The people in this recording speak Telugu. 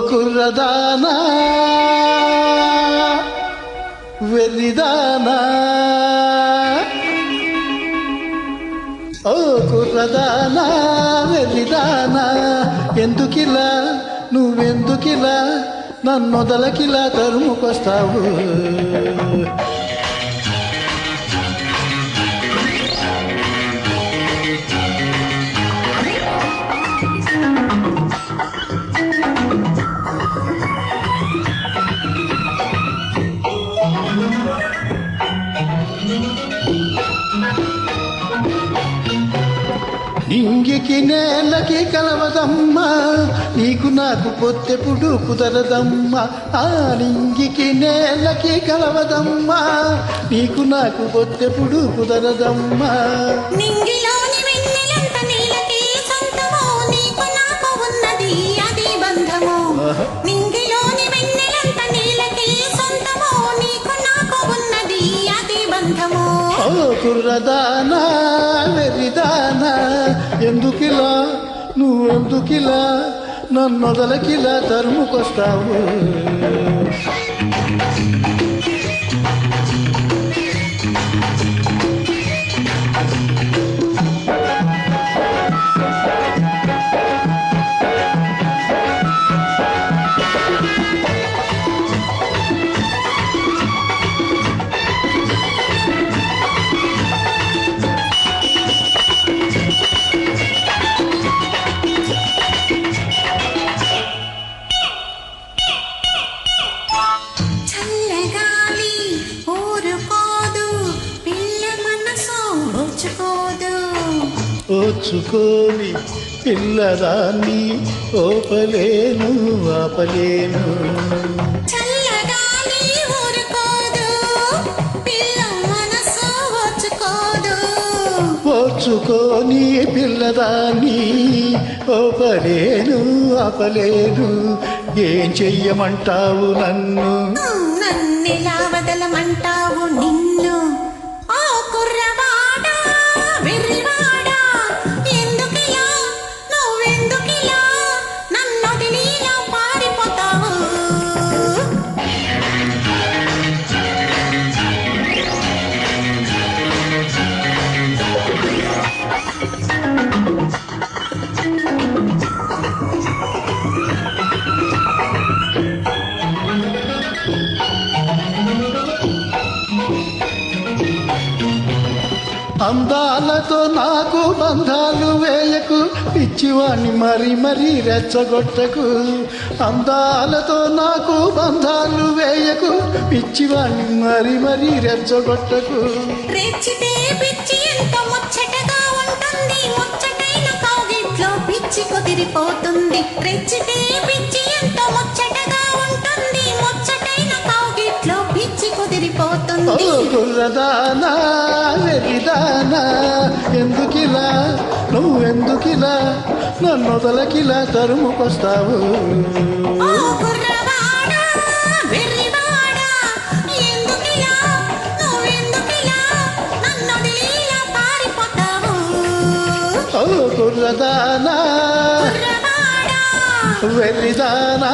కుర్రదానా వెర్రిదానా ఓ కుర్రదానా వెర్రిదానా ఎందుకిలా నువ్వెందుకిలా నన్నొదలకిలా తరుముకొస్తావు నింగికి నేలకి కలవదమ్మా నీకు నాకు పొత్తెప్పుడు కుదరదమ్మా ఆ నింగికి నేలకి కలవదమ్మా నీకు నాకు పొత్తెప్పుడు కుదరదమ్మా నింగిలోని వెన్నెలంత నీలకి సొంతమో నీకు నాకు ఉన్నది అది బంధము నింగిలోని వెన్నెలంత నీలకి సొంతమో నీకు నాకు ఉన్నది అది బంధము ఓ కుర్రదానా వెర్రిదానా ఎందుకిలా నువ్వెందుకిలా నన్నొదలకిలా తరుముకొస్తావు ఓచుకోని పిల్లదాన్ని ఓపలేను ఆపలేను చల్లగాలి ఊరుకోదు పిల్ల మనసు ఓచుకోదు ఓచుకోని పిల్లదాన్ని ఓపలేను ఆపలేను ఏం చెయ్యమంటావు నన్ను నన్నెలా వదలమంటావు నిన్ను ఓ కుర్రవాడా వెర్రివాడా ఎందుకిలా నువ్వెందుకిలా నన్నొదిలిలా పారిపోతావు అందాలతో నాకు బంధాలు వేయకు పిచ్చివాణ్ణి మరి మరి రెచ్చగొట్టకు అందాలతో నాకు బంధాలు వేయకు పిచ్చివాణ్ణి మరి మరి రెచ్చగొట్టకు రెచ్చితే పిచ్చి ఎంత ముచ్చటగా ఉంటుంది ముచ్చటైన కౌగిట్లో పిచ్చి కుదిరిపోతుంది రెచ్చితే పిచ్చి ఎంత ముచ్చటగా ఉంటుంది ముచ్చటైన కౌగిట్లో పిచ్చి కుదిరిపోతుంది కుర్రదానా వెర్రిదానా ఎందుకిలా నువ్వెందుకిలా నన్నొదలకిలా తరుముకొస్తావు ఓ కుర్రవాడా వెర్రివాడా ఎందుకిలా నువ్వెందుకిలా నన్నొదిలిలా పారిపోతావు ఓ కుర్రదానా కుర్రవాడా వెర్రిదానా